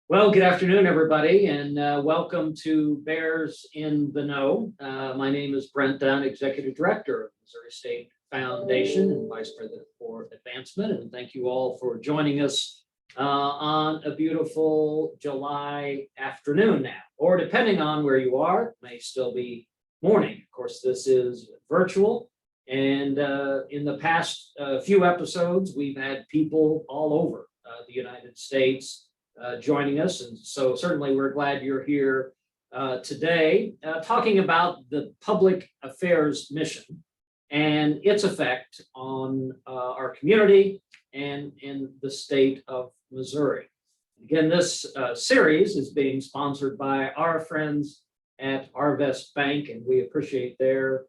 Well, good afternoon, everybody, and welcome to Bears in the Know. My name is Brent Dunn, Executive Director of Missouri State Foundation and Vice President for Advancement. And thank you all for joining us on a beautiful July afternoon now, or depending on where you are, it may still be morning. Of course, this is virtual. And in the past few episodes, we've had people all over the United States joining us. And so certainly we're glad you're here today talking about the public affairs mission and its effect on our community and in the state of Missouri. Again, this series is being sponsored by our friends at Arvest Bank, and we appreciate their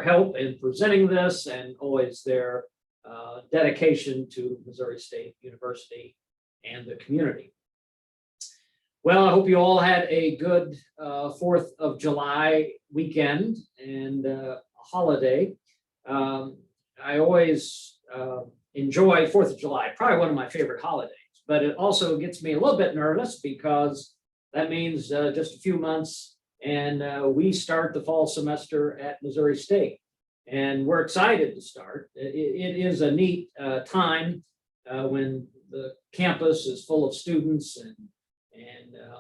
help in presenting this and always their dedication to Missouri State University and the community. Well, I hope you all had a good 4th of July weekend and a holiday. I always enjoy 4th of July, probably one of my favorite holidays, but it also gets me a little bit nervous because that means just a few months and we start the fall semester at Missouri State. And we're excited to start. It is a neat time when the campus is full of students and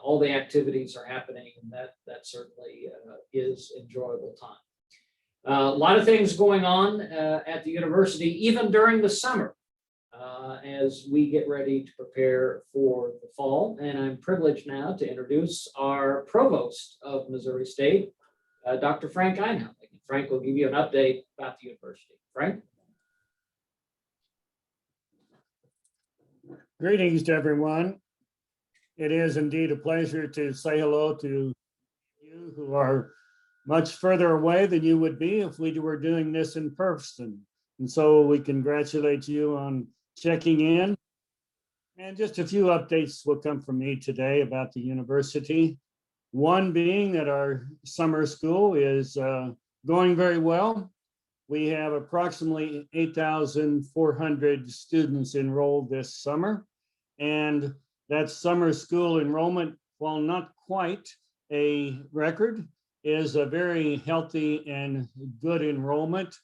all the activities are happening, and that certainly is enjoyable time. A lot of things going on at the university, even during the summer, as we get ready to prepare for the fall. And I'm privileged now to introduce our provost of Missouri State, Dr. Frank Einhausen. Frank will give you an update about the university. Frank? Greetings to everyone. It is indeed a pleasure to say hello to you who are much further away than you would be if we were doing this in person. And so we congratulate you on checking in. And just a few updates will come from me today about the university. One being that our summer school is going very well. We have approximately 8,400 students enrolled this summer. And that summer school enrollment, while not quite a record, is a very healthy and good enrollment.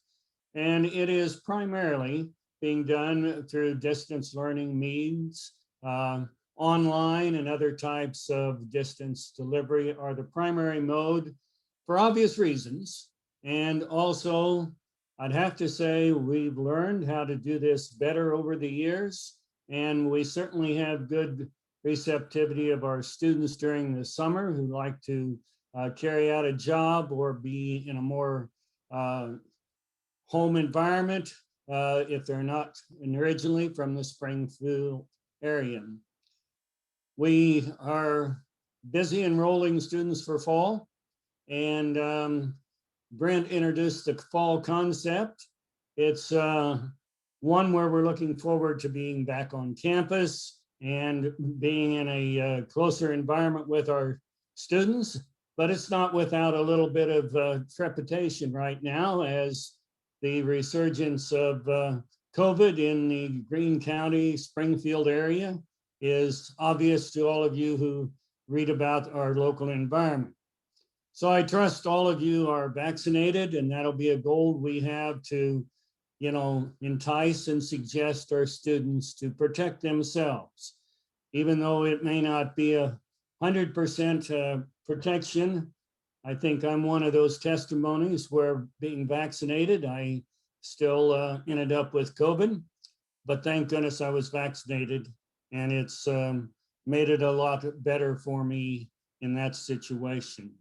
And it is primarily being done through distance learning means. Online and other types of distance delivery are the primary mode for obvious reasons. And also, I'd have to say we've learned how to do this better over the years, and we certainly have good receptivity of our students during the summer who like to carry out a job or be in a more home environment if they're not originally from the Springfield area. We are busy enrolling students for fall, and Brent introduced the fall concept. It's one where we're looking forward to being back on campus and being in a closer environment with our students, but it's not without a little bit of trepidation right now as the resurgence of COVID in the Greene County, Springfield area is obvious to all of you who read about our local environment. So I trust all of you are vaccinated, and that'll be a goal we have to, entice and suggest our students to protect themselves. Even though it may not be 100% protection, I think I'm one of those testimonies where being vaccinated, I still ended up with COVID, but thank goodness I was vaccinated, and it's made it a lot better for me in that situation.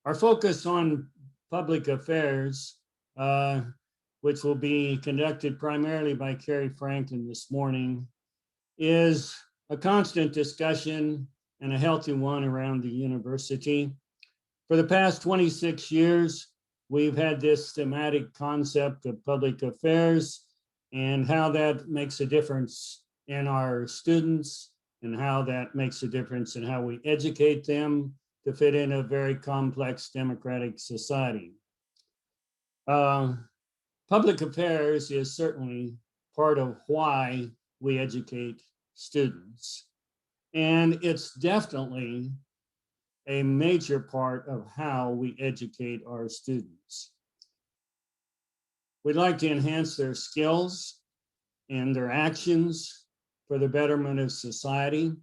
Our focus on public affairs, which will be conducted primarily by Carrie Franklin this morning, is a constant discussion and a healthy one around the university. For the past 26 years, we've had this thematic concept of public affairs and how that makes a difference in our students and how that makes a difference in how we educate them to fit in a very complex democratic society. Public affairs is certainly part of why we educate students. And it's definitely a major part of how we educate our students. We'd like to enhance their skills and their actions for the betterment of society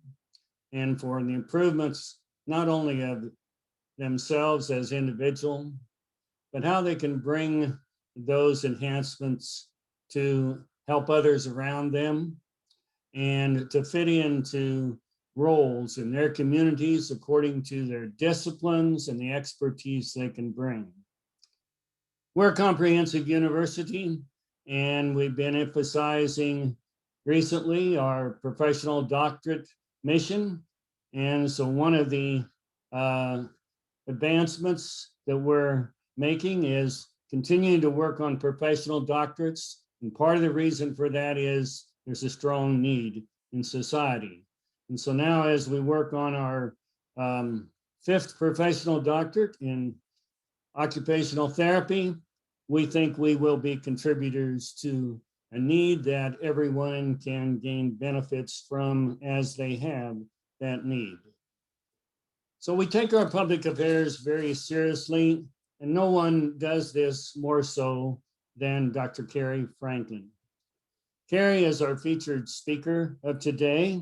and for the improvements not only of themselves as individuals, but how they can bring those enhancements to help others around them and to fit into roles in their communities according to their disciplines and the expertise they can bring. We're a comprehensive university, and we've been emphasizing recently our professional doctorate mission. And so one of the advancements that we're making is continuing to work on professional doctorates. And part of the reason for that is there's a strong need in society. And so now as we work on our fifth professional doctorate in occupational therapy, we think we will be contributors to a need that everyone can gain benefits from as they have that need. So we take our public affairs very seriously, and no one does this more so than Dr. Carrie Franklin. Carrie is our featured speaker of today,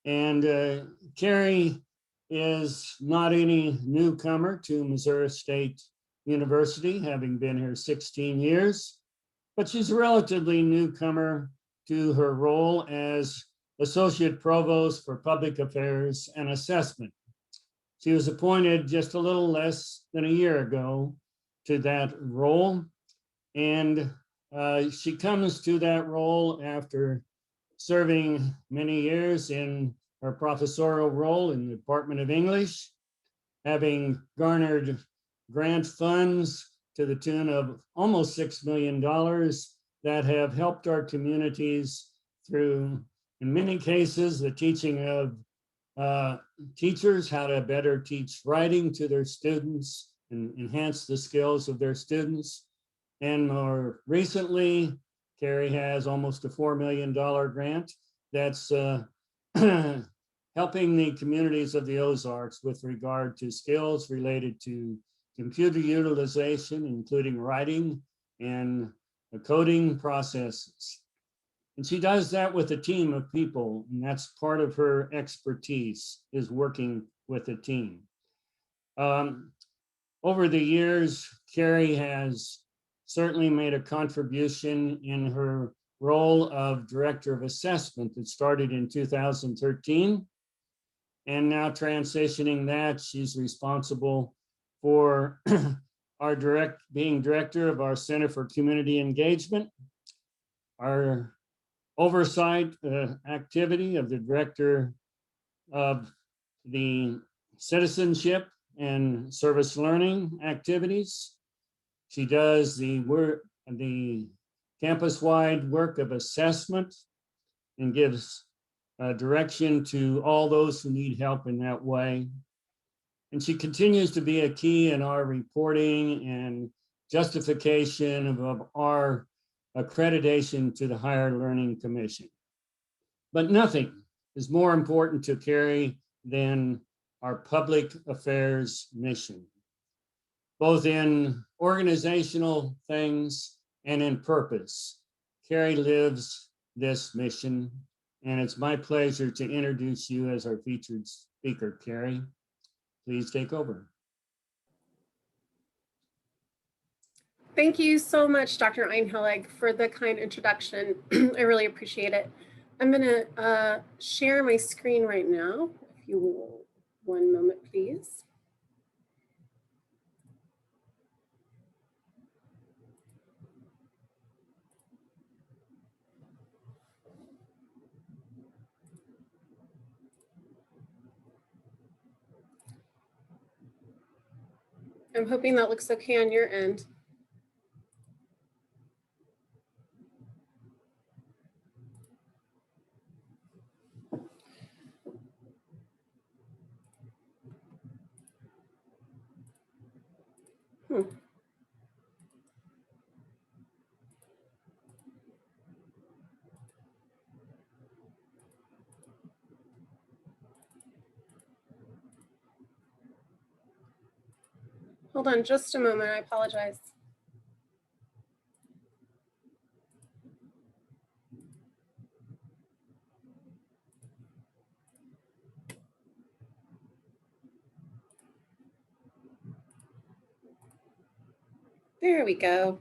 and Carrie is not any newcomer to Missouri State University, having been here 16 years, but she's a relatively newcomer to her role as Associate Provost for Public Affairs and Assessment. She was appointed just a little less than a year ago to that role, and she comes to that role after serving many years in her professorial role in the Department of English, having garnered grant funds to the tune of almost $6 million that have helped our communities through, in many cases, the teaching of teachers how to better teach writing to their students and enhance the skills of their students. And more recently, Carrie has almost a $4 million grant that's helping the communities of the Ozarks with regard to skills related to computer utilization, including writing and coding processes. And she does that with a team of people, and that's part of her expertise, is working with a team. Over the years, Carrie has certainly made a contribution in her role of Director of Assessment that started in 2013. And now transitioning that, she's responsible for being director of our Center for Community Engagement, our oversight activity of the director of the citizenship and service learning activities. She does the campus-wide work of assessment and gives direction to all those who need help in that way. And she continues to be a key in our reporting and justification of our accreditation to the Higher Learning Commission. But nothing is more important to Carrie than our public affairs mission, both in organizational things and in purpose. Carrie lives this mission, and it's my pleasure to introduce you as our featured speaker. Carrie, please take over. Thank you so much, Dr. Einhelig, for the kind introduction. I really appreciate it. I'm going to share my screen right now. If you will, one moment, please. I'm hoping that looks okay on your end. Hold on just a moment, I apologize. There we go.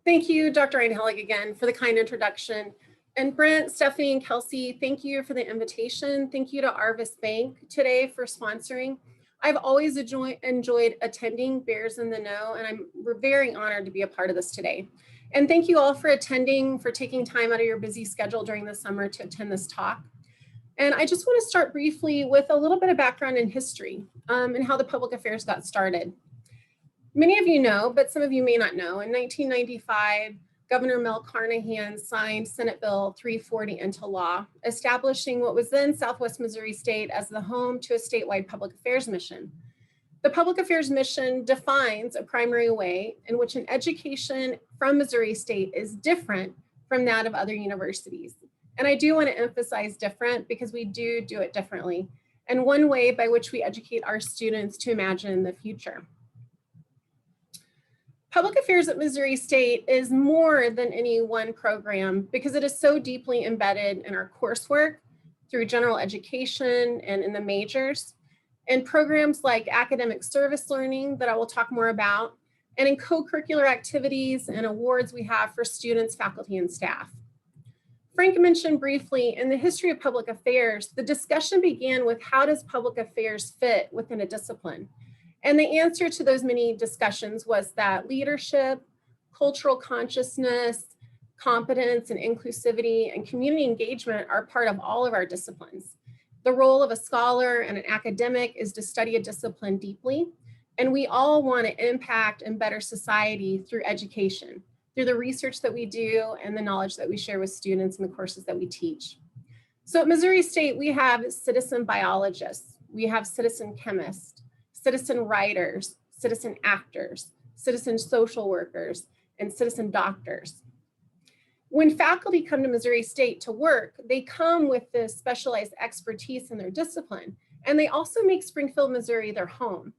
Thank you, Dr. Einhellig, again for the kind introduction. And Brent, Stephanie, and Kelsey, thank you for the invitation. Thank you to Arvis Bank today for sponsoring. I've always enjoyed attending Bears in the Know, and we're very honored to be a part of this today. And thank you all for attending, for taking time out of your busy schedule during the summer to attend this talk. And I just want to start briefly with a little bit of background in history and how the public affairs got started. Many of you know, but some of you may not know, in 1995, Governor Mel Carnahan signed Senate Bill 340 into law, establishing what was then Southwest Missouri State as the home to a statewide public affairs mission. The public affairs mission defines a primary way in which an education from Missouri State is different from that of other universities. And I do want to emphasize different because we do it differently, and one way by which we educate our students to imagine the future. Public affairs at Missouri State is more than any one program because it is so deeply embedded in our coursework through general education and in the majors, and programs like academic service learning that I will talk more about, and in co-curricular activities and awards we have for students, faculty, and staff. Frank mentioned briefly in the history of public affairs, the discussion began with how does public affairs fit within a discipline? And the answer to those many discussions was that leadership, cultural consciousness, competence and inclusivity and community engagement are part of all of our disciplines. The role of a scholar and an academic is to study a discipline deeply, and we all want to impact and better society through education, through the research that we do and the knowledge that we share with students in the courses that we teach. So at Missouri State, we have citizen biologists, we have citizen chemists, citizen writers, citizen actors, citizen social workers, and citizen doctors. When faculty come to Missouri State to work, they come with this specialized expertise in their discipline, and they also make Springfield, Missouri their home.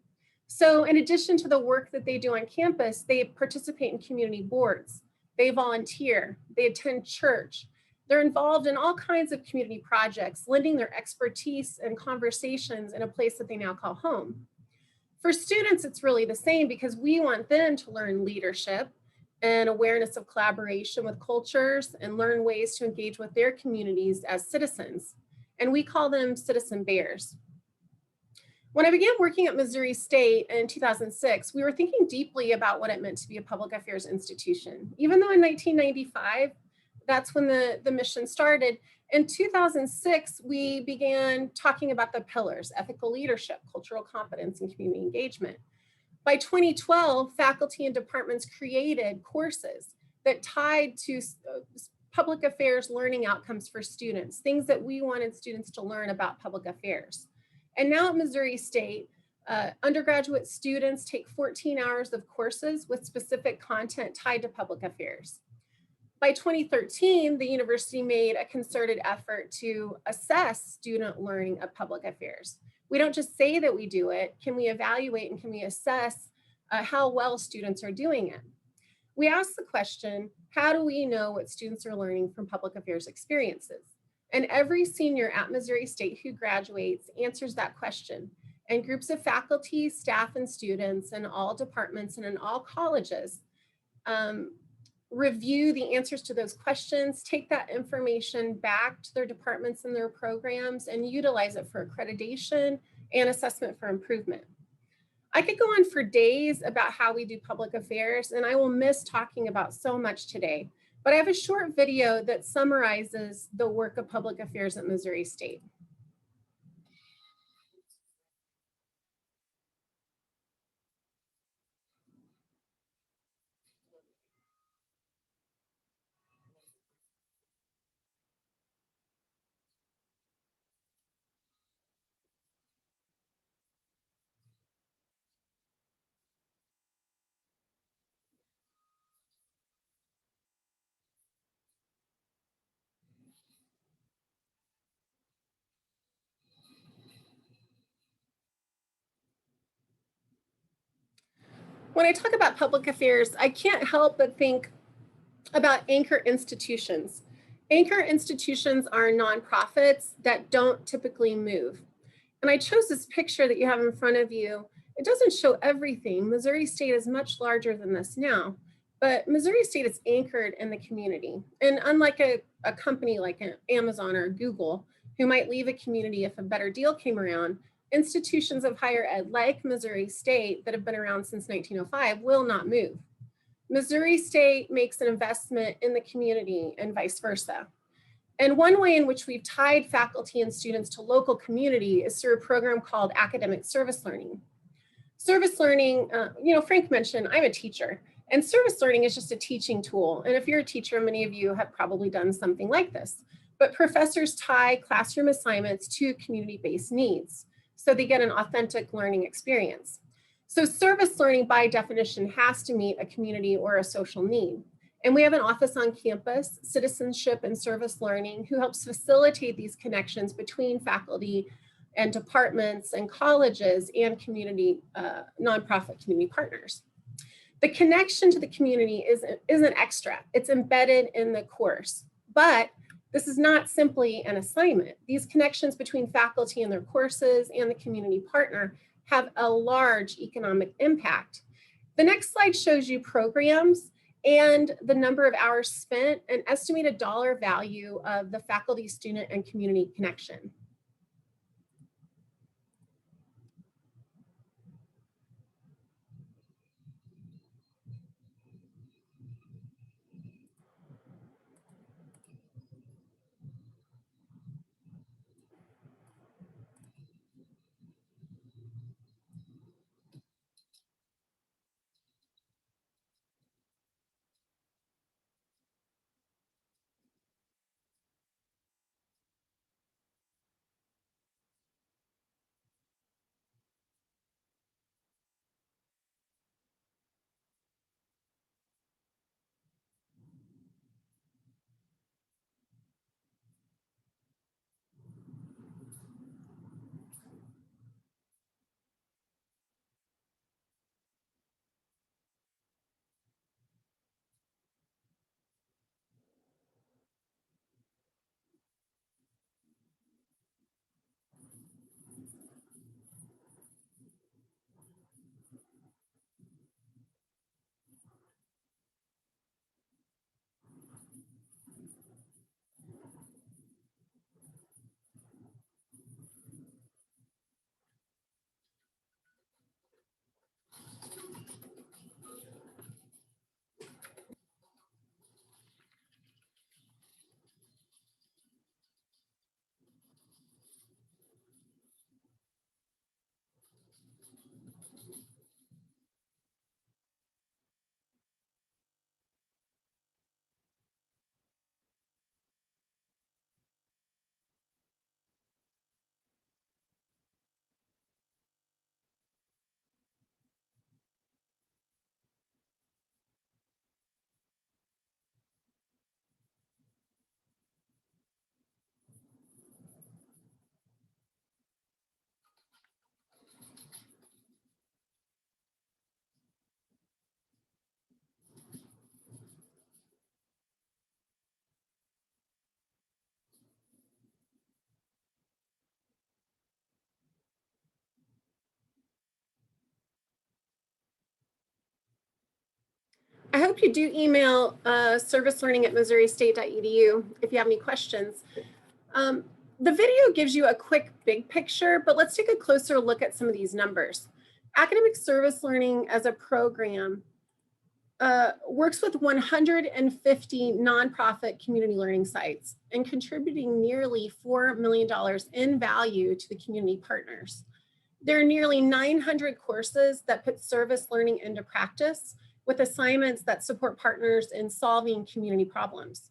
So in addition to the work that they do on campus, they participate in community boards, they volunteer, they attend church, they're involved in all kinds of community projects, lending their expertise and conversations in a place that they now call home. For students, it's really the same because we want them to learn leadership and awareness of collaboration with cultures and learn ways to engage with their communities as citizens. And we call them citizen bears. When I began working at Missouri State in 2006, we were thinking deeply about what it meant to be a public affairs institution. Even though in 1995, that's when the mission started, in 2006, we began talking about the pillars: ethical leadership, cultural competence, and community engagement. By 2012, faculty and departments created courses that tied to public affairs learning outcomes for students, things that we wanted students to learn about public affairs. And now at Missouri State, undergraduate students take 14 hours of courses with specific content tied to public affairs. By 2013, the university made a concerted effort to assess student learning of public affairs. We don't just say that we do it. Can we evaluate and can we assess how well students are doing it? We ask the question, how do we know what students are learning from public affairs experiences? And every senior at Missouri State who graduates answers that question. And groups of faculty, staff, and students in all departments and in all colleges review the answers to those questions, take that information back to their departments and their programs, and utilize it for accreditation and assessment for improvement. I could go on for days about how we do public affairs, and I will miss talking about so much today, but I have a short video that summarizes the work of public affairs at Missouri State. when I talk about public affairs, I can't help but think about anchor institutions. Anchor institutions are nonprofits that don't typically move. And I chose this picture that you have in front of you. It doesn't show everything. Missouri State is much larger than this now, but Missouri State is anchored in the community. And unlike a company like Amazon or Google, who might leave a community if a better deal came around, institutions of higher ed like Missouri State that have been around since 1905 will not move. Missouri State makes an investment in the community and vice versa. And one way in which we've tied faculty and students to local community is through a program called academic service learning. Service learning, Frank mentioned, I'm a teacher, and service learning is just a teaching tool. And if you're a teacher, many of you have probably done something like this. But professors tie classroom assignments to community-based needs, so they get an authentic learning experience. So service learning by definition has to meet a community or a social need. And we have an office on campus, Citizenship and Service Learning, who helps facilitate these connections between faculty and departments and colleges and community, nonprofit community partners. The connection to the community isn't extra, it's embedded in the course. But this is not simply an assignment. These connections between faculty and their courses and the community partner have a large economic impact. The next slide shows you programs and the number of hours spent and estimated dollar value of the faculty, student, and community connection. I hope you do email servicelearning@missouristate.edu if you have any questions. The video gives you a quick big picture, but let's take a closer look at some of these numbers. Academic service learning as a program works with 150 nonprofit community learning sites and contributing nearly $4 million in value to the community partners. There are nearly 900 courses that put service learning into practice with assignments that support partners in solving community problems.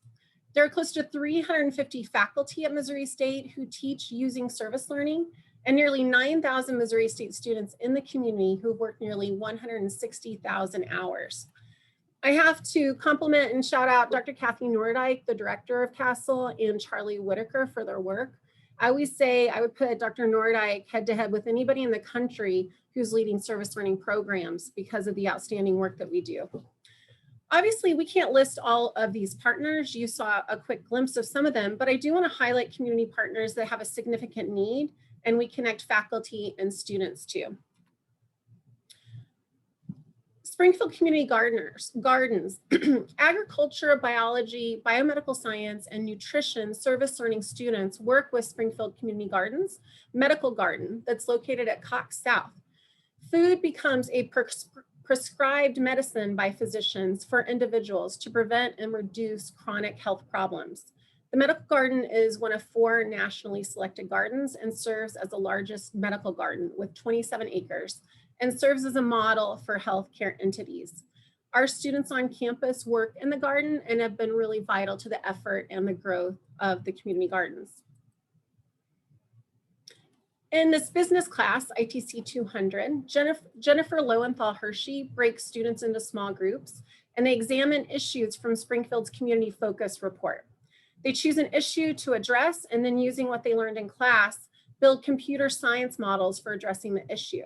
There are close to 350 faculty at Missouri State who teach using service learning, and nearly 9,000 Missouri State students in the community who have worked nearly 160,000 hours. I have to compliment and shout out Dr. Kathy Nordyke, the director of CASEL, and Charlie Whitaker for their work. I always say I would put Dr. Nordyke head to head with anybody in the country who's leading service learning programs because of the outstanding work that we do. Obviously, we can't list all of these partners. You saw a quick glimpse of some of them, but I do want to highlight community partners that have a significant need and we connect faculty and students to. Springfield Community Gardens, agriculture, biology, biomedical science, and nutrition service learning students work with Springfield Community Gardens, medical garden that's located at Cox South. Food becomes a prescribed medicine by physicians for individuals to prevent and reduce chronic health problems. The medical garden is one of 4 nationally selected gardens and serves as the largest medical garden with 27 acres and serves as a model for healthcare entities. Our students on campus work in the garden and have been really vital to the effort and the growth of the community gardens. In this business class, ITC 200, Jennifer Lowenthal Hershey breaks students into small groups and they examine issues from Springfield's Community Focus Report. They choose an issue to address and then using what they learned in class, build computer science models for addressing the issue.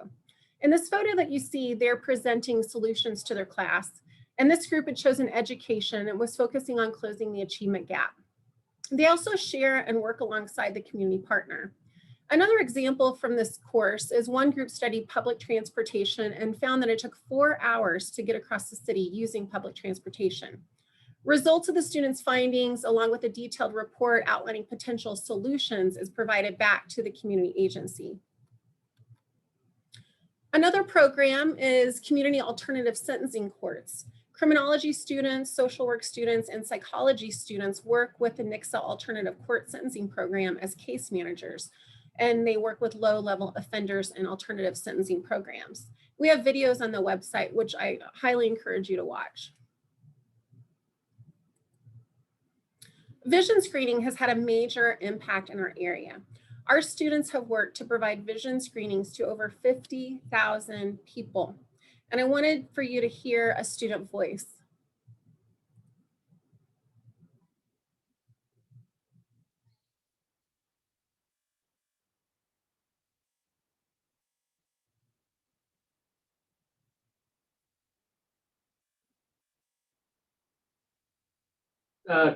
In this photo that you see, they're presenting solutions to their class. And this group had chosen education and was focusing on closing the achievement gap. They also share and work alongside the community partner. Another example from this course is one group studied public transportation and found that it took 4 hours to get across the city using public transportation. Results of the students' findings, along with a detailed report outlining potential solutions, is provided back to the community agency. Another program is Community Alternative Sentencing Courts. Criminology students, social work students, and psychology students work with the NICSA Alternative Court Sentencing Program as case managers, and they work with low-level offenders in alternative sentencing programs. We have videos on the website, which I highly encourage you to watch. Vision screening has had a major impact in our area. Our students have worked to provide vision screenings to over 50,000 people. And I wanted for you to hear a student voice.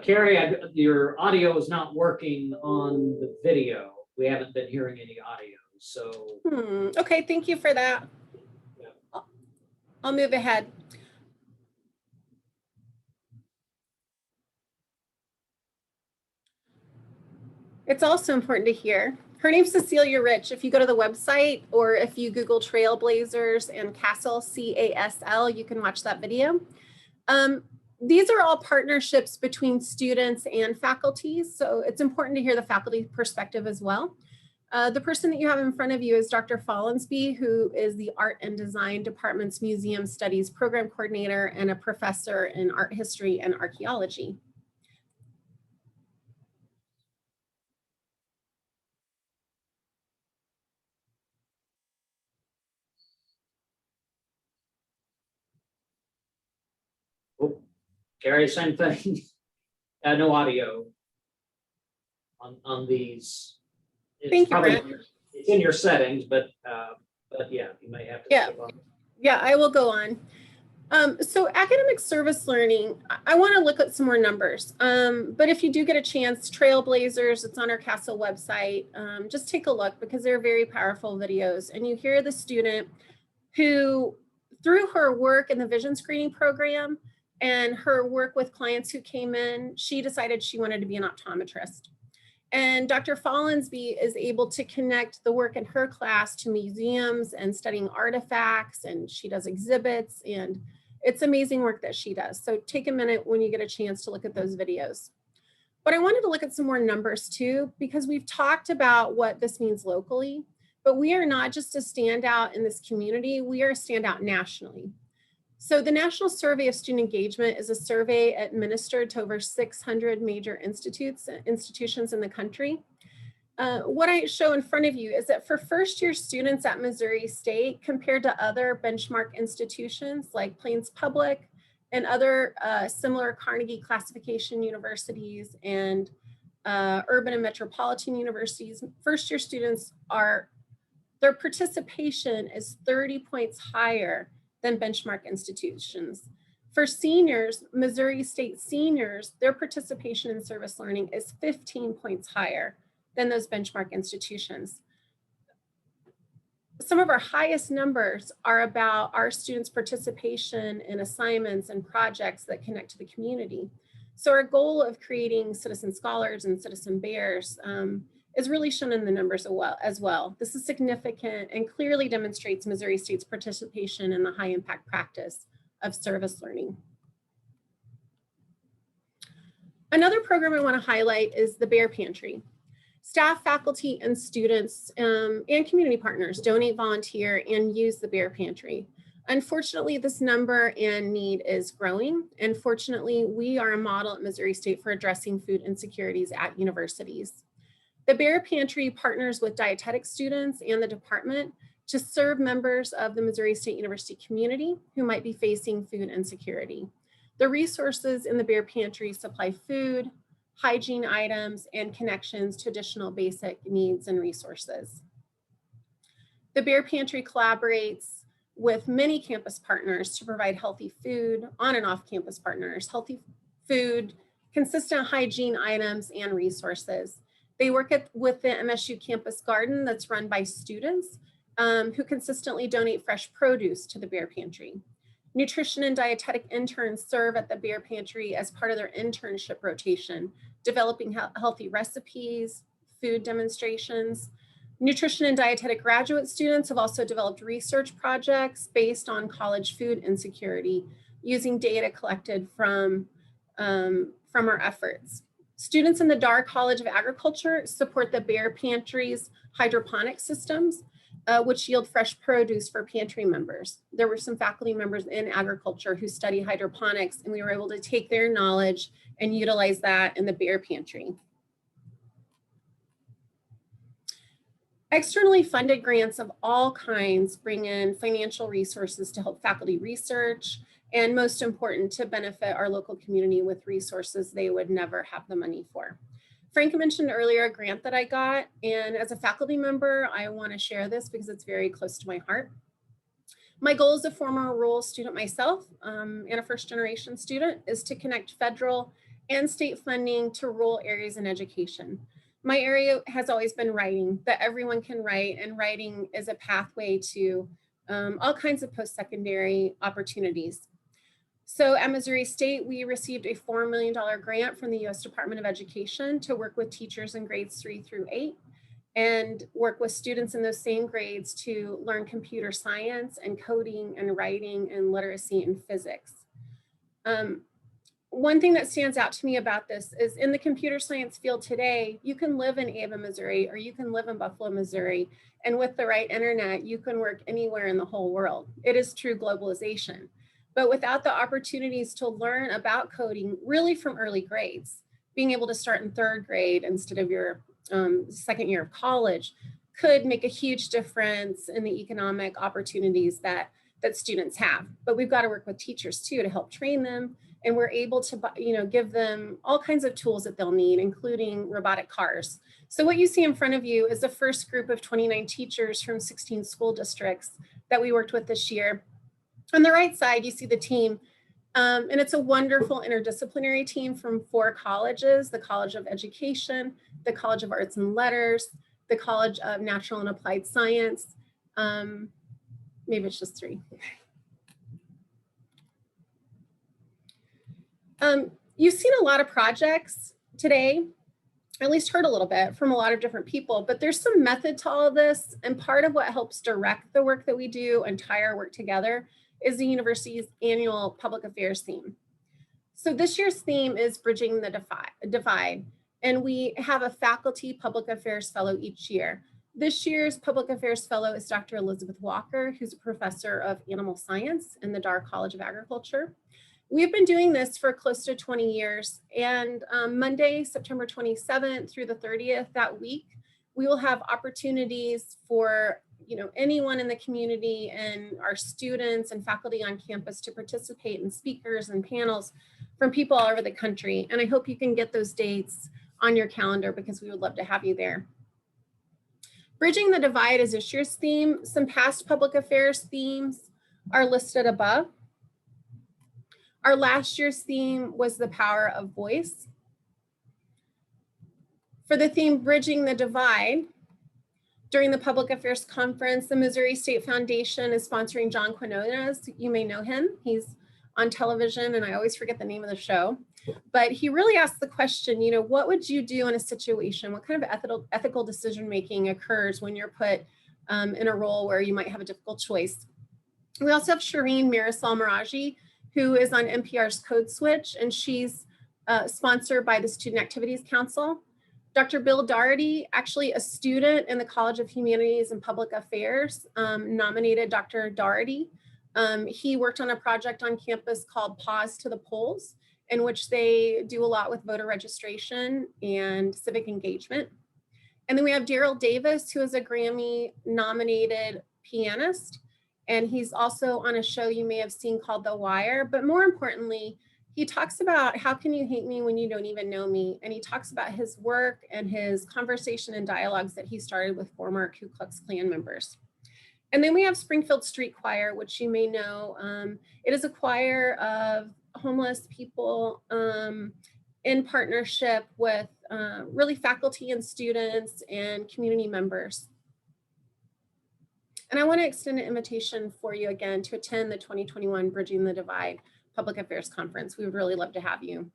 Carrie, your audio is not working on the video. We haven't been hearing any audio, so. Okay, thank you for that. Yeah. I'll move ahead. It's also important to hear. Her name's Cecilia Rich. If you go to the website or if you Google Trailblazers and Castle, C-A-S-L, you can watch that video. These are all partnerships between students and faculty, so it's important to hear the faculty perspective as well. The person that you have in front of you is Dr. Follensby, who is the Art and Design Department's Museum Studies Program Coordinator and a professor in art history and archaeology. Oh, Carrie, same thing. No audio on these. Thank you, Brent. It's in your settings, but yeah, you may have to. Yeah, I will go on. So academic service learning, I want to look at some more numbers. But if you do get a chance, Trailblazers, it's on our Castle website. Just take a look because they're very powerful videos. And you hear the student who, through her work in the vision screening program and her work with clients who came in, she decided she wanted to be an optometrist. And Dr. Follensby is able to connect the work in her class to museums and studying artifacts, and she does exhibits, and it's amazing work that she does. So take a minute when you get a chance to look at those videos. But I wanted to look at some more numbers too, because we've talked about what this means locally, but we are not just a standout in this community, we are a standout nationally. So the National Survey of Student Engagement is a survey administered to over 600 major institutions in the country. What I show in front of you is that for first-year students at Missouri State, compared to other benchmark institutions like Plains Public and other similar Carnegie classification universities and urban and metropolitan universities, first-year students their participation is 30 points higher than benchmark institutions. For seniors, Missouri State seniors, their participation in service learning is 15 points higher than those benchmark institutions. Some of our highest numbers are about our students' participation in assignments and projects that connect to the community. So our goal of creating citizen scholars and citizen bears is really shown in the numbers as well. This is significant and clearly demonstrates Missouri State's participation in the high impact practice of service learning. Another program I want to highlight is the Bear Pantry. Staff, faculty, and students and community partners donate, volunteer, and use the Bear Pantry. Unfortunately, this number and need is growing. And fortunately, we are a model at Missouri State for addressing food insecurities at universities. The Bear Pantry partners with dietetic students and the department to serve members of the Missouri State University community who might be facing food insecurity. The resources in the Bear Pantry supply food, hygiene items, and connections to additional basic needs and resources. The Bear Pantry collaborates with many campus partners to provide healthy food, on and off campus partners, healthy food, consistent hygiene items, and resources. They work with the MSU campus garden that's run by students who consistently donate fresh produce to the Bear Pantry. Nutrition and dietetic interns serve at the Bear Pantry as part of their internship rotation, developing healthy recipes, food demonstrations. Nutrition and dietetic graduate students have also developed research projects based on college food insecurity using data collected from our efforts. Students in the Dar College of Agriculture support the Bear Pantry's hydroponic systems, which yield fresh produce for pantry members. There were some faculty members in agriculture who study hydroponics, and we were able to take their knowledge and utilize that in the Bear Pantry. Externally funded grants of all kinds bring in financial resources to help faculty research, and most important, to benefit our local community with resources they would never have the money for. Frank mentioned earlier a grant that I got, and as a faculty member, I want to share this because it's very close to my heart. My goal as a former rural student myself and a first-generation student is to connect federal and state funding to rural areas in education. My area has always been writing, that everyone can write, and writing is a pathway to all kinds of post-secondary opportunities. So at Missouri State, we received a $4 million grant from the U.S. Department of Education to work with teachers in grades 3 through 8 and work with students in those same grades to learn computer science and coding and writing and literacy and physics. One thing that stands out to me about this is in the computer science field today, you can live in Ava, Missouri, or you can live in Buffalo, Missouri, and with the right internet, you can work anywhere in the whole world. It is true globalization. But without the opportunities to learn about coding really from early grades, being able to start in 3rd grade instead of your 2nd year of college could make a huge difference in the economic opportunities that students have. But we've got to work with teachers too to help train them, and we're able to give them all kinds of tools that they'll need, including robotic cars. So what you see in front of you is the first group of 29 teachers from 16 school districts that we worked with this year. On the right side, you see the team, and it's a wonderful interdisciplinary team from 4 colleges: the College of Education, the College of Arts and Letters, the College of Natural and Applied Science. Maybe it's just 3. You've seen a lot of projects today, at least heard a little bit from a lot of different people, but there's some method to all of this, and part of what helps direct the work that we do and tie our work together is the university's annual public affairs theme. So this year's theme is Bridging the Divide, and we have a faculty public affairs fellow each year. This year's public affairs fellow is Dr. Elizabeth Walker, who's a professor of animal science in the Dar College of Agriculture. We've been doing this for close to 20 years, and Monday, September 27th through the 30th that week, we will have opportunities for anyone in the community and our students and faculty on campus to participate in speakers and panels from people all over the country. And I hope you can get those dates on your calendar because we would love to have you there. Bridging the Divide is this year's theme. Some past public affairs themes are listed above. Our last year's theme was the power of voice. For the theme Bridging the Divide, during the Public Affairs Conference, the Missouri State Foundation is sponsoring John Quinones. You may know him. He's on television, and I always forget the name of the show. But he really asked the question, you know, what would you do in a situation? What kind of ethical decision-making occurs when you're put in a role where you might have a difficult choice? We also have Shireen Marisol Meraji, who is on NPR's Code Switch, and she's sponsored by the Student Activities Council. Dr. Bill Doherty, actually a student in the College of Humanities and Public Affairs, nominated Dr. Doherty. He worked on a project on campus called Pause to the Polls, in which they do a lot with voter registration and civic engagement. And then we have Daryl Davis, who is a Grammy-nominated pianist. And he's also on a show you may have seen called The Wire. But more importantly, he talks about how can you hate me when you don't even know me? And he talks about his work and his conversation and dialogues that he started with former Ku Klux Klan members. And then we have Springfield Street Choir, which you may know. It is a choir of homeless people in partnership with really faculty and students and community members. And I want to extend an invitation for you again to attend the 2021 Bridging the Divide Public Affairs Conference. We would really love to have you.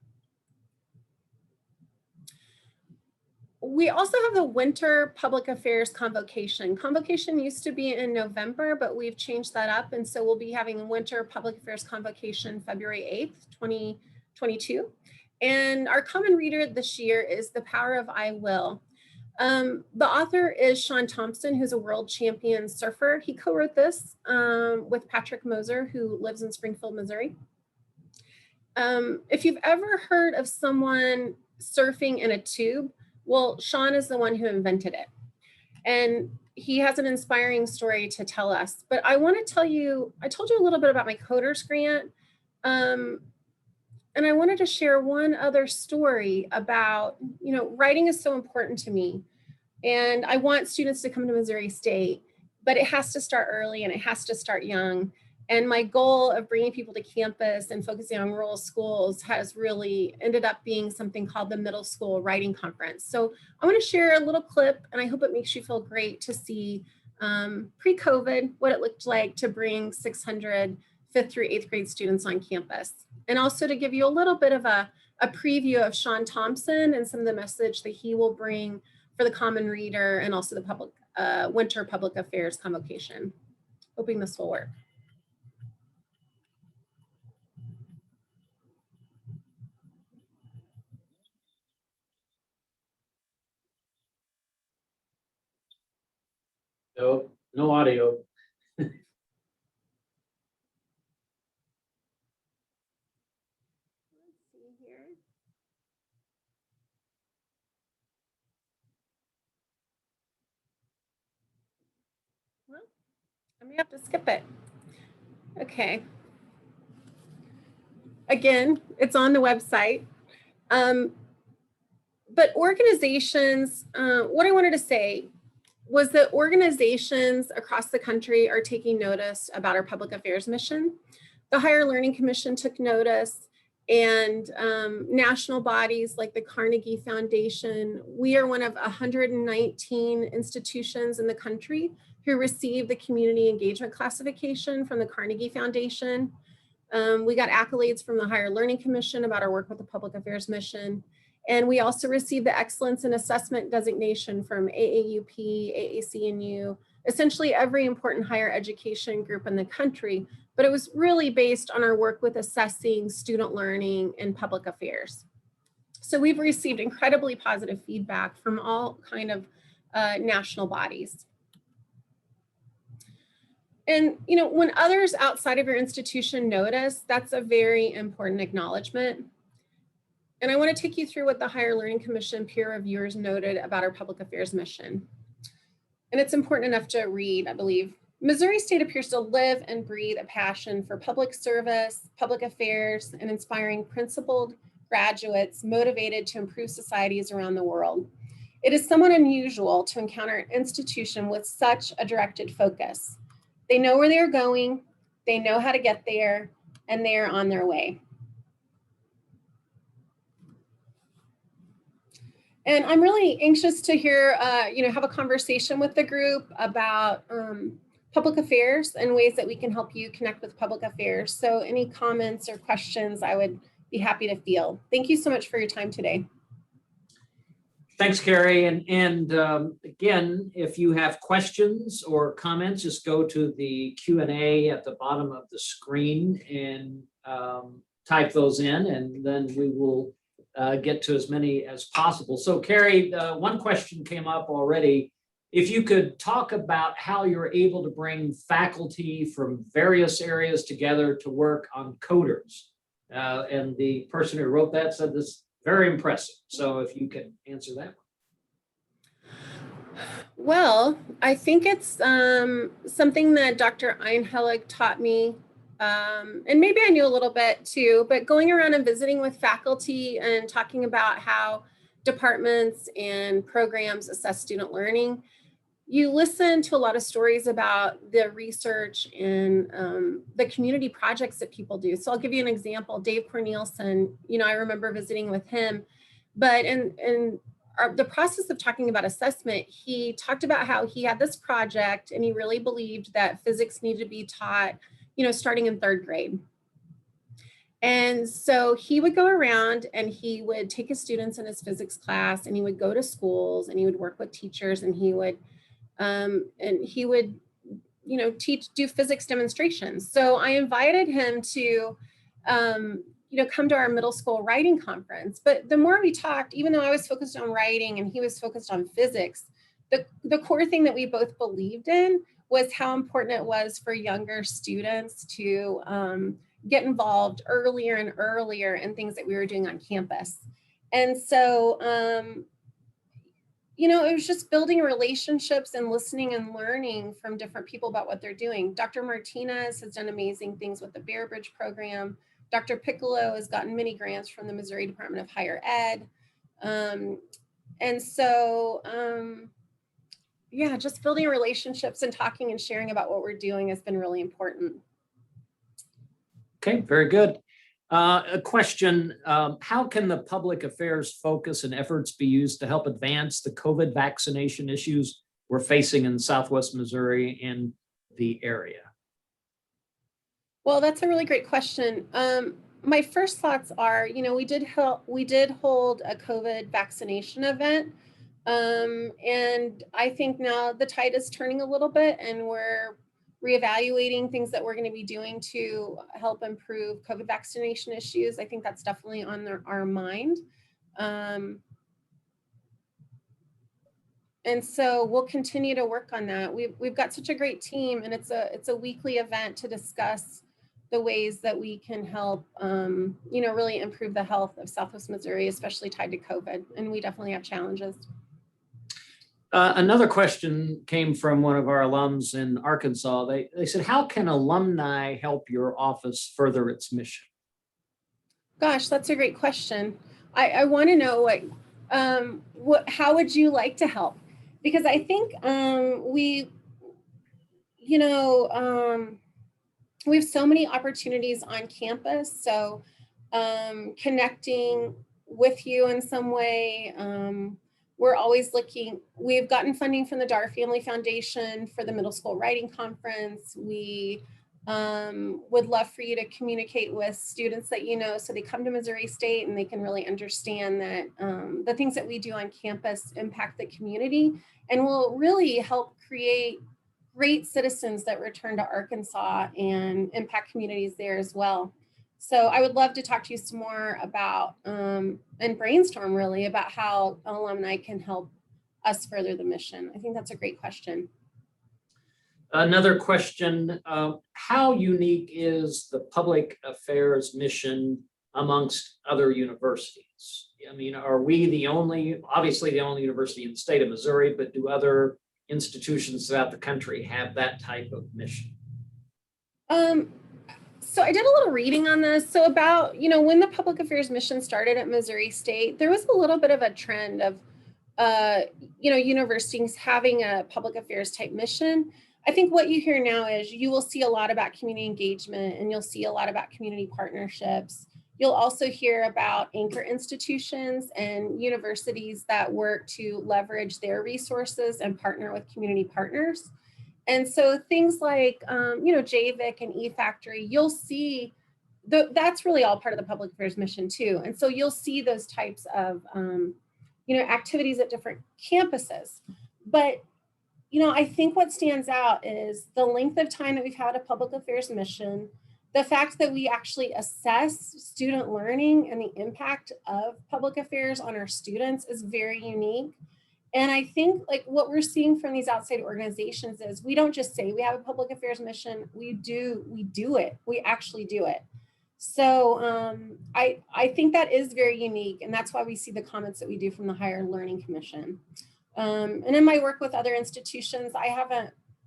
We also have the Winter Public Affairs Convocation. Convocation used to be in November, but we've changed that up. And so we'll be having Winter Public Affairs Convocation February 8th, 2022. And our common reader this year is The Power of I Will. The author is Sean Thompson, who's a world champion surfer. He co-wrote this with Patrick Moser, who lives in Springfield, Missouri. If you've ever heard of someone surfing in a tube, well, Sean is the one who invented it. And he has an inspiring story to tell us. But I want to tell you, I told you a little bit about my Coders Grant. And I wanted to share one other story about, you know, writing is so important to me. And I want students to come to Missouri State, but it has to start early and it has to start young. And my goal of bringing people to campus and focusing on rural schools has really ended up being something called the Middle School Writing Conference. So I want to share a little clip, and I hope it makes you feel great to see pre-COVID what it looked like to bring 600 5th through 8th grade students on campus. And also to give you a little bit of a preview of Sean Thompson and some of the message that he will bring for the common reader and also the Winter Public Affairs Convocation. Hoping this will work. No, no audio. Let's see here. Well, I may have to skip it. Okay. Again, it's on the website. But organizations, what I wanted to say was that organizations across the country are taking notice about our public affairs mission. The Higher Learning Commission took notice, and national bodies like the Carnegie Foundation. We are one of 119 institutions in the country who received the community engagement classification from the Carnegie Foundation. We got accolades from the Higher Learning Commission about our work with the public affairs mission. And we also received the Excellence in Assessment designation from AAUP, AAC&U, essentially every important higher education group in the country. But it was really based on our work with assessing student learning in public affairs. So we've received incredibly positive feedback from all kind of national bodies. And you know, when others outside of your institution notice, that's a very important acknowledgement. And I want to take you through what the Higher Learning Commission peer reviewers noted about our public affairs mission. And it's important enough to read, I believe. Missouri State appears to live and breathe a passion for public service, public affairs, and inspiring principled, graduates motivated to improve societies around the world. It is somewhat unusual to encounter an institution with such a directed focus. They know where they're going, they know how to get there, and they are on their way. And I'm really anxious to hear, have a conversation with the group about public affairs and ways that we can help you connect with public affairs. So any comments or questions, I would be happy to field. Thank you so much for your time today. Thanks, Carrie. And again, if you have questions or comments, just go to the Q&A at the bottom of the screen and type those in, and then we will get to as many as possible. So Carrie, one question came up already. If you could talk about how you're able to bring faculty from various areas together to work on coders. And the person who wrote that said this is very impressive. So if you can answer that one. Well, I think it's something that Dr. Einhelig taught me, and maybe I knew a little bit too, but going around and visiting with faculty and talking about how departments and programs assess student learning, you listen to a lot of stories about the research and the community projects that people do. So I'll give you an example. Dave Cornelison, I remember visiting with him, but in the process of talking about assessment, he talked about how he had this project and he really believed that physics needed to be taught, starting in 3rd grade. And so he would go around and he would take his students in his physics class and he would go to schools and he would work with teachers and he would do physics demonstrations. So I invited him to, come to our middle school writing conference. But the more we talked, even though I was focused on writing and he was focused on physics, the core thing that we both believed in was how important it was for younger students to get involved earlier and earlier in things that we were doing on campus. And so, it was just building relationships and listening and learning from different people about what they're doing. Dr. Martinez has done amazing things with the Bear Bridge program. Dr. Piccolo has gotten many grants from the Missouri Department of Higher Ed. Just building relationships and talking and sharing about what we're doing has been really important. Okay, very good. A question, how can the public affairs focus and efforts be used to help advance the COVID vaccination issues we're facing in Southwest Missouri and the area? Well, that's a really great question. My first thoughts are, we did hold a COVID vaccination event. And I think now the tide is turning a little bit and we're reevaluating things that we're going to be doing to help improve COVID vaccination issues. I think that's definitely on our mind. And so we'll continue to work on that. We've got such a great team, and it's a weekly event to discuss the ways that we can help, really improve the health of Southwest Missouri, especially tied to COVID. And we definitely have challenges. Another question came from one of our alums in Arkansas. They said, how can alumni help your office further its mission? Gosh, that's a great question. I want to know how would you like to help? Because I think we have so many opportunities on campus. So connecting with you in some way. We're always looking. We've gotten funding from the Dar Family Foundation for the Middle School Writing Conference. We would love for you to communicate with students that so they come to Missouri State and they can really understand that the things that we do on campus impact the community and will really help create great citizens that return to Arkansas and impact communities there as well. So I would love to talk to you some more about and brainstorm really about how alumni can help us further the mission. I think that's a great question. Another question, how unique is the public affairs mission amongst other universities? I mean, are we obviously the only university in the state of Missouri, but do other institutions throughout the country have that type of mission? So I did a little reading on this. So about, when the public affairs mission started at Missouri State, there was a little bit of a trend of, universities having a public affairs type mission. I think what you hear now is you will see a lot about community engagement, and you'll see a lot about community partnerships. You'll also hear about anchor institutions and universities that work to leverage their resources and partner with community partners. And so things like, JVIC and eFactory, you'll see that's really all part of the public affairs mission too. And so you'll see those types of, activities at different campuses. But, I think what stands out is the length of time that we've had a public affairs mission, the fact that we actually assess student learning and the impact of public affairs on our students is very unique. And I think like what we're seeing from these outside organizations is we don't just say we have a public affairs mission, we do it, we actually do it. So I think that is very unique, and that's why we see the comments that we do from the Higher Learning Commission. And in my work with other institutions,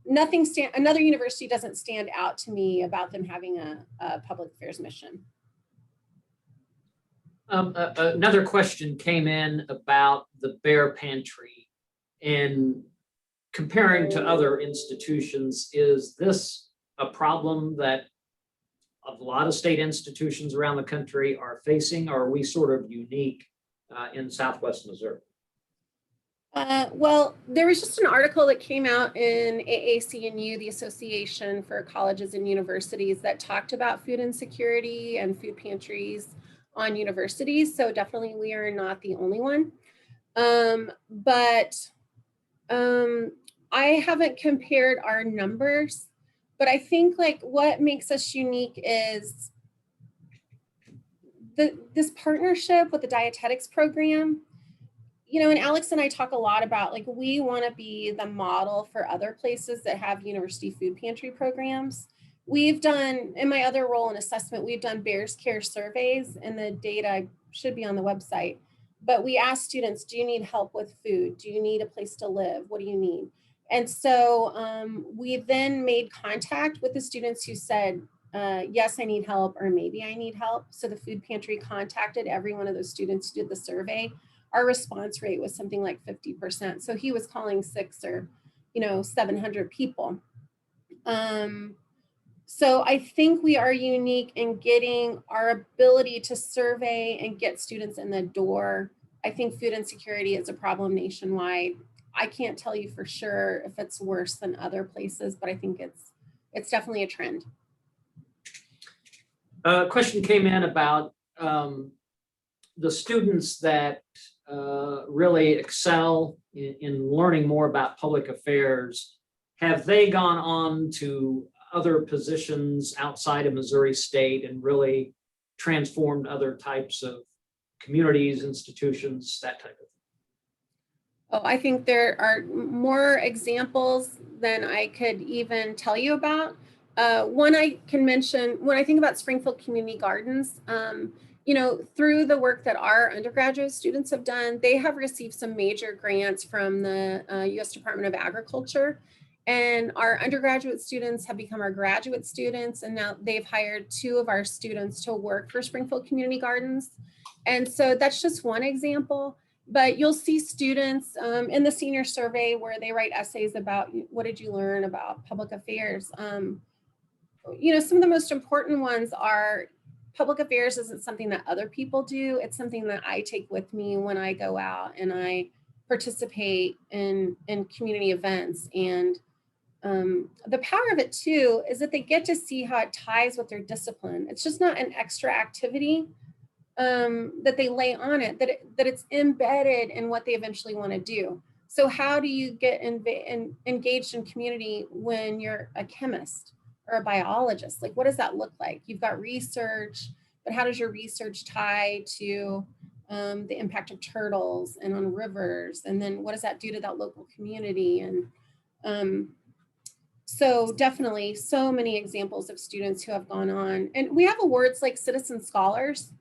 another university doesn't stand out to me about them having a public affairs mission. Another question came in about the Bear Pantry, and comparing to other institutions, is this a problem that a lot of state institutions around the country are facing, or are we sort of unique in Southwest Missouri? Well, there was just an article that came out in AAC&U, the Association for Colleges and Universities, that talked about food insecurity and food pantries on universities. So definitely we are not the only one. But I haven't compared our numbers, but I think like what makes us unique is this partnership with the dietetics program. And Alex and I talk a lot about like, we want to be the model for other places that have university food pantry programs. We've done, in my other role in assessment, we've done Bears Care surveys, and the data should be on the website. But we ask students, do you need help with food? Do you need a place to live? What do you need? And so we then made contact with the students who said, yes, I need help, or maybe I need help. So the food pantry contacted every one of those students who did the survey. Our response rate was something like 50%. So he was calling 600 or 700 people. So I think we are unique in getting our ability to survey and get students in the door. I think food insecurity is a problem nationwide. I can't tell you for sure if it's worse than other places, but I think it's definitely a trend. A question came in about the students that really excel in learning more about public affairs. Have they gone on to other positions outside of Missouri State and really transformed other types of communities, institutions, that type of thing? Oh, I think there are more examples than I could even tell you about. One I can mention, when I think about Springfield Community Gardens, through the work that our undergraduate students have done, they have received some major grants from the U.S. Department of Agriculture. And our undergraduate students have become our graduate students, and now they've hired 2 of our students to work for Springfield Community Gardens. And so that's just one example. But you'll see students in the senior survey where they write essays about what did you learn about public affairs. Some of the most important ones are public affairs isn't something that other people do. It's something that I take with me when I go out and I participate in community events. And the power of it too is that they get to see how it ties with their discipline. It's just not an extra activity that they lay on it, that it's embedded in what they eventually want to do. So how do you get engaged in community when you're a chemist or a biologist? Like, what does that look like? You've got research, but how does your research tie to the impact of turtles and on rivers? And then what does that do to that local community? And so definitely so many examples of students who have gone on. And we have awards like Citizen Scholars.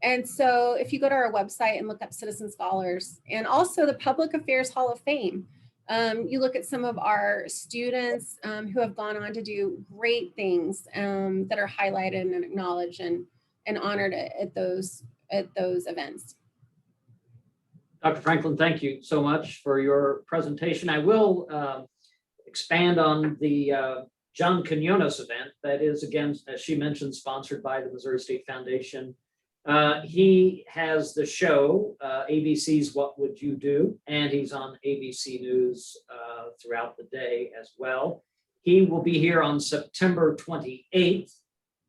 And so if you go to our website and look up Citizen Scholars, and also the Public Affairs Hall of Fame, You look at some of our students who have gone on to do great things that are highlighted and acknowledged and honored at those events. Dr. Franklin, thank you so much for your presentation. I will expand on the John Quinones event that is, again, as she mentioned, sponsored by the Missouri State Foundation. He has the show, ABC's What Would You Do? And he's on ABC News throughout the day as well. He will be here on September 28th.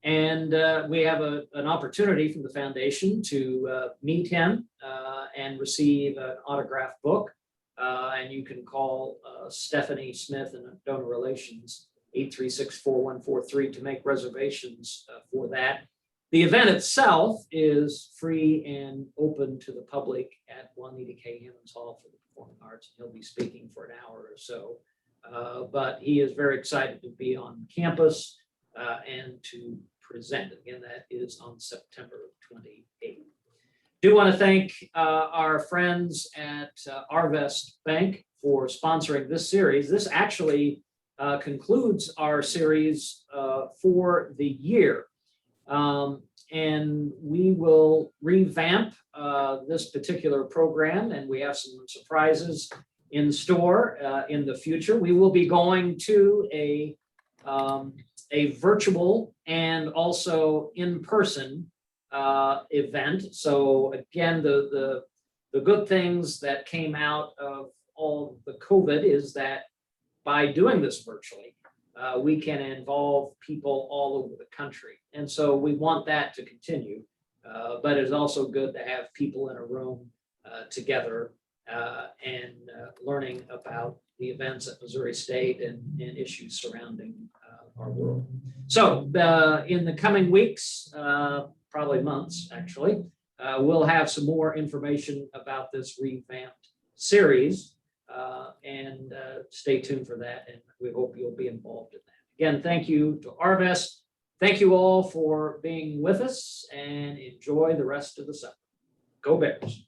And we have an opportunity from the foundation to meet him and receive an autographed book. And you can call Stephanie Smith in Donor Relations, 836-4143 to make reservations for that. The event itself is free and open to the public at Juanita K. Himmons Hall for the Performing Arts. He'll be speaking for an hour or so. But he is very excited to be on campus and to present. Again, that is on September 28th. Do want to thank our friends at Arvest Bank for sponsoring this series. This actually concludes our series for the year. And we will revamp this particular program, and we have some surprises in store in the future. We will be going to a virtual and also in-person event. So again, the good things that came out of all the COVID is that by doing this virtually, we can involve people all over the country. And so we want that to continue, but it's also good to have people in a room together and learning about the events at Missouri State and issues surrounding our world. So in the coming weeks, probably months actually, we'll have some more information about this revamped series. And stay tuned for that, and we hope you'll be involved in that. Again, thank you to Arvest. Thank you all for being with us, and enjoy the rest of the summer. Go Bears.